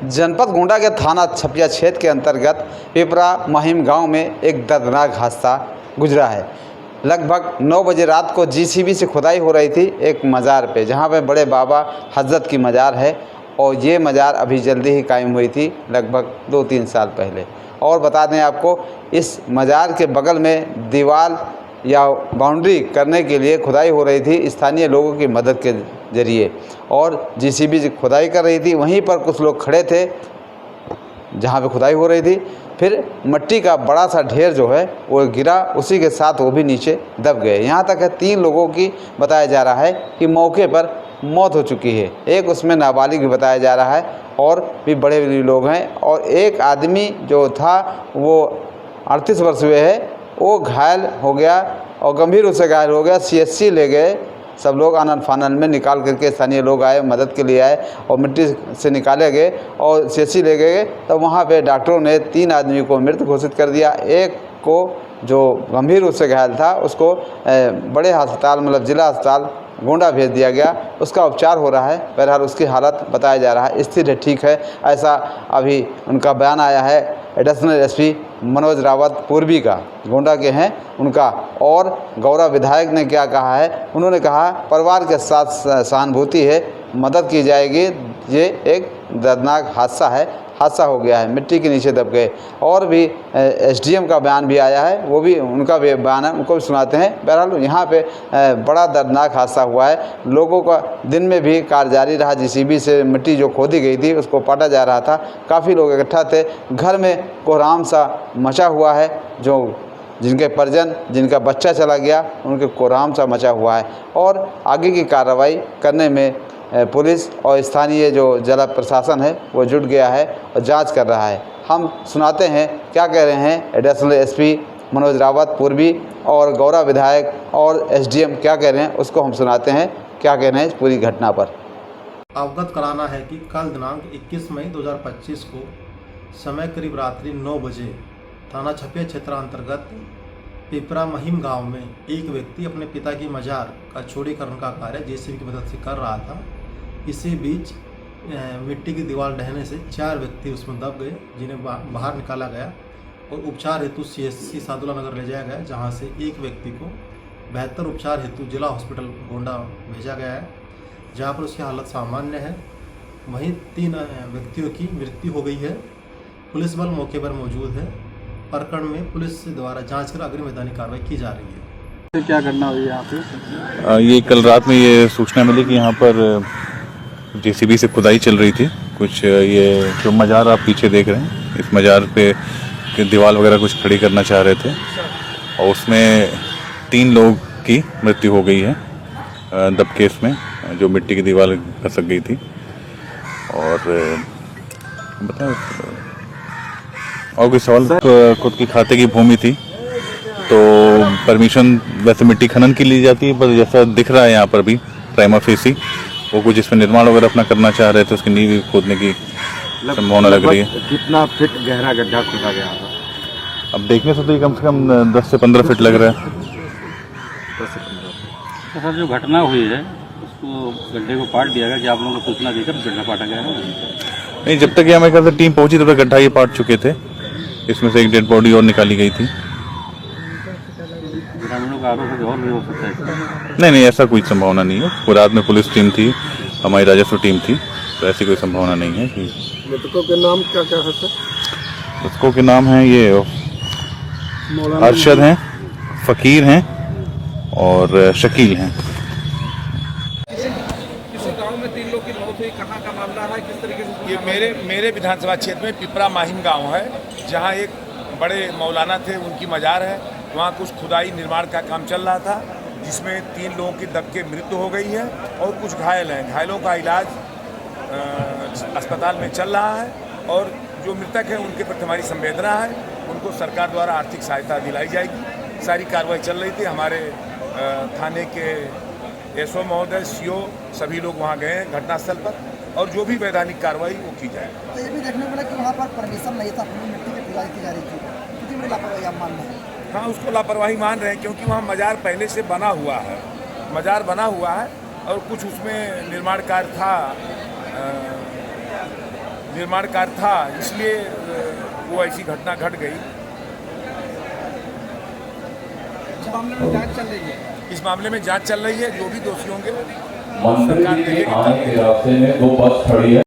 जनपद गोंडा के थाना छपिया क्षेत्र के अंतर्गत पिपरा महिम गांव में एक दर्दनाक हादसा गुजरा है। लगभग 9 बजे रात को जीसीबी से खुदाई हो रही थी एक मज़ार पे, जहां पे बड़े बाबा हजरत की मज़ार है और ये मज़ार अभी जल्दी ही कायम हुई थी, लगभग 2-3 साल पहले। और बता दें आपको, इस मज़ार के बगल में दीवार या बाउंड्री करने के लिए खुदाई हो रही थी स्थानीय लोगों की मदद के ज़रिए, और जीसीबी से खुदाई कर रही थी। वहीं पर कुछ लोग खड़े थे जहां पे खुदाई हो रही थी। फिर मिट्टी का बड़ा सा ढेर जो है वो गिरा, उसी के साथ वो भी नीचे दब गए। यहाँ तक है 3 लोगों की बताया जा रहा है कि मौके पर मौत हो चुकी है। एक उसमें नाबालिग भी बताया जा रहा है, और भी बड़े लोग हैं। और एक आदमी जो था वो 38 वर्ष हुए है, वो घायल हो गया और गंभीर रूप से घायल हो गया। सीएचसी ले गए सब लोग, आनन फानन में निकाल करके स्थानीय लोग आए, मदद के लिए आए और मिट्टी से निकाले गए और सीएचसी ले गए। तो वहाँ पे डॉक्टरों ने 3 आदमी को मृत घोषित कर दिया। एक को जो गंभीर रूप से घायल था उसको बड़े अस्पताल मतलब जिला अस्पताल गोंडा भेज दिया गया, उसका उपचार हो रहा है। बहरहाल उसकी हालत बताया जा रहा है स्थिर है, ठीक है, ऐसा अभी उनका बयान आया है। एडिशनल एसपी मनोज रावत पूर्वी का, गोंडा के हैं उनका। और गौरव विधायक ने क्या कहा है, उन्होंने कहा परिवार के साथ सहानुभूति है, मदद की जाएगी। ये एक दर्दनाक हादसा हो गया है, मिट्टी के नीचे दब गए। और भी एसडीएम का बयान भी आया है, वो भी उनका भी बयान है, उनको भी सुनाते हैं। बहरहाल यहाँ पे बड़ा दर्दनाक हादसा हुआ है। लोगों का दिन में भी कार्य जारी रहा, जीसीबी से मिट्टी जो खोदी गई थी उसको पाटा जा रहा था, काफ़ी लोग इकट्ठा थे। घर में कोहराम सा मचा हुआ है, जो जिनके परिजन जिनका बच्चा चला गया उनके कोहराम सा मचा हुआ है। और आगे की कार्रवाई करने में पुलिस और स्थानीय जो जिला प्रशासन है वो जुट गया है और जांच कर रहा है। हम सुनाते हैं क्या कह रहे हैं एडिशनल एसपी मनोज रावत पूर्वी और गौरव विधायक और एसडीएम क्या कह रहे हैं, उसको हम सुनाते हैं क्या कह रहे हैं इस पूरी घटना पर। अवगत कराना है कि कल दिनांक 21 मई 2025 को समय करीब रात्रि 9 बजे थाना छपिया क्षेत्र अंतर्गत पिपरा महिम गांव में एक व्यक्ति अपने पिता की मजार का चौड़ीकरण का कार्य जेसीबी की मदद से कर रहा था। इसी बीच मिट्टी की दीवार ढहने से 4 व्यक्ति उसमें दब गए, जिन्हें बाहर निकाला गया और उपचार हेतु सीएचसी सादुल्ला नगर ले जाया गया, जहां से एक व्यक्ति को बेहतर उपचार हेतु जिला हॉस्पिटल गोंडा भेजा गया है, जहां पर उसकी हालत सामान्य है। वहीं 3 व्यक्तियों की मृत्यु हो गई है। पुलिस बल मौके पर मौजूद है। प्रकरण में पुलिस द्वारा जांच कर अग्रिम वैधानिक कार्रवाई की जा रही है। क्या घटना हुई यहाँ पे? ये कल रात में ये सूचना मिली कि यहाँ पर जेसीबी से खुदाई चल रही थी। कुछ ये जो मज़ार आप पीछे देख रहे हैं, इस मज़ार पे दीवार वगैरह कुछ खड़ी करना चाह रहे थे और उसमें 3 लोग की मृत्यु हो गई है दबके इसमें, जो मिट्टी की दीवार खसक गई थी। और बताओ और कोई सवाल? खुद की खाते की भूमि थी, तो परमिशन वैसे मिट्टी खनन की ली जाती है, पर जैसा दिख रहा है यहाँ पर भी प्राइमा फेसी वो कुछ इसमें निर्माण वगैरह अपना करना चाह रहे थे, उसकी नींव खोदने की संभावना लग रही है। कितना फीट गहरा गड्ढा खोदा गया था? अब देखने से तो ये कम से कम 10 से 15 फीट लग रहा है। 10 से 15 फीट। तो सर जो घटना हुई है उसको गड्ढे को पाट दिया गया कि आप लोगों को सूचना देकर गड्ढा पाटा गया है? नहीं, जब तक ये हमारे ख्याल से टीम पहुंची तब तक गड्ढा ये पाट चुके थे। इसमें से एक डेड बॉडी और निकाली गई थी। ग्रामीणों का आरोप है कि और भी हो सकता है इसका? नहीं, ऐसा कोई संभावना नहीं है। रात में पुलिस टीम थी, हमारी राजस्व टीम थी, तो ऐसी कोई संभावना नहीं है कि। मृतकों के नाम क्या क्या है सर? मृतकों के नाम हैं ये अरशद हैं, फ़कीर हैं और शकील हैं। ये मेरे विधानसभा क्षेत्र में पिपरा माहिम गांव है, जहां एक बड़े मौलाना थे, उनकी मजार है। वहां कुछ खुदाई निर्माण का काम चल रहा था, जिसमें 3 लोगों की दब के मृत्यु हो गई है और कुछ घायल हैं। घायलों का इलाज अस्पताल में चल रहा है और जो मृतक हैं उनके प्रति हमारी संवेदना है, उनको सरकार द्वारा आर्थिक सहायता दिलाई जाएगी। सारी कार्रवाई चल रही थी। हमारे थाने के एसओ महोदय, सीओ सभी लोग वहाँ गए हैं घटनास्थल पर, और जो भी वैधानिक कार्रवाई वो की जाए। तो ये भी देखने को मिला कि वहाँ पर परमिशन नहीं था, मिट्टी की खुदाई की जा रही थी, कितनी बड़ी लापरवाही आप मान रहे हैं? हाँ, उसको लापरवाही मान रहे हैं, क्योंकि वहाँ मज़ार पहले से बना हुआ है, मज़ार बना हुआ है और कुछ उसमें निर्माण कार्य था निर्माण कार्य था, इसलिए वो ऐसी घटना घट गई। इस मामले में जांच चल रही है। इस मामले में जांच चल रही है, जो भी दोषी होंगे मंत्री के आने के रास्ते में 2 बस खड़ी है।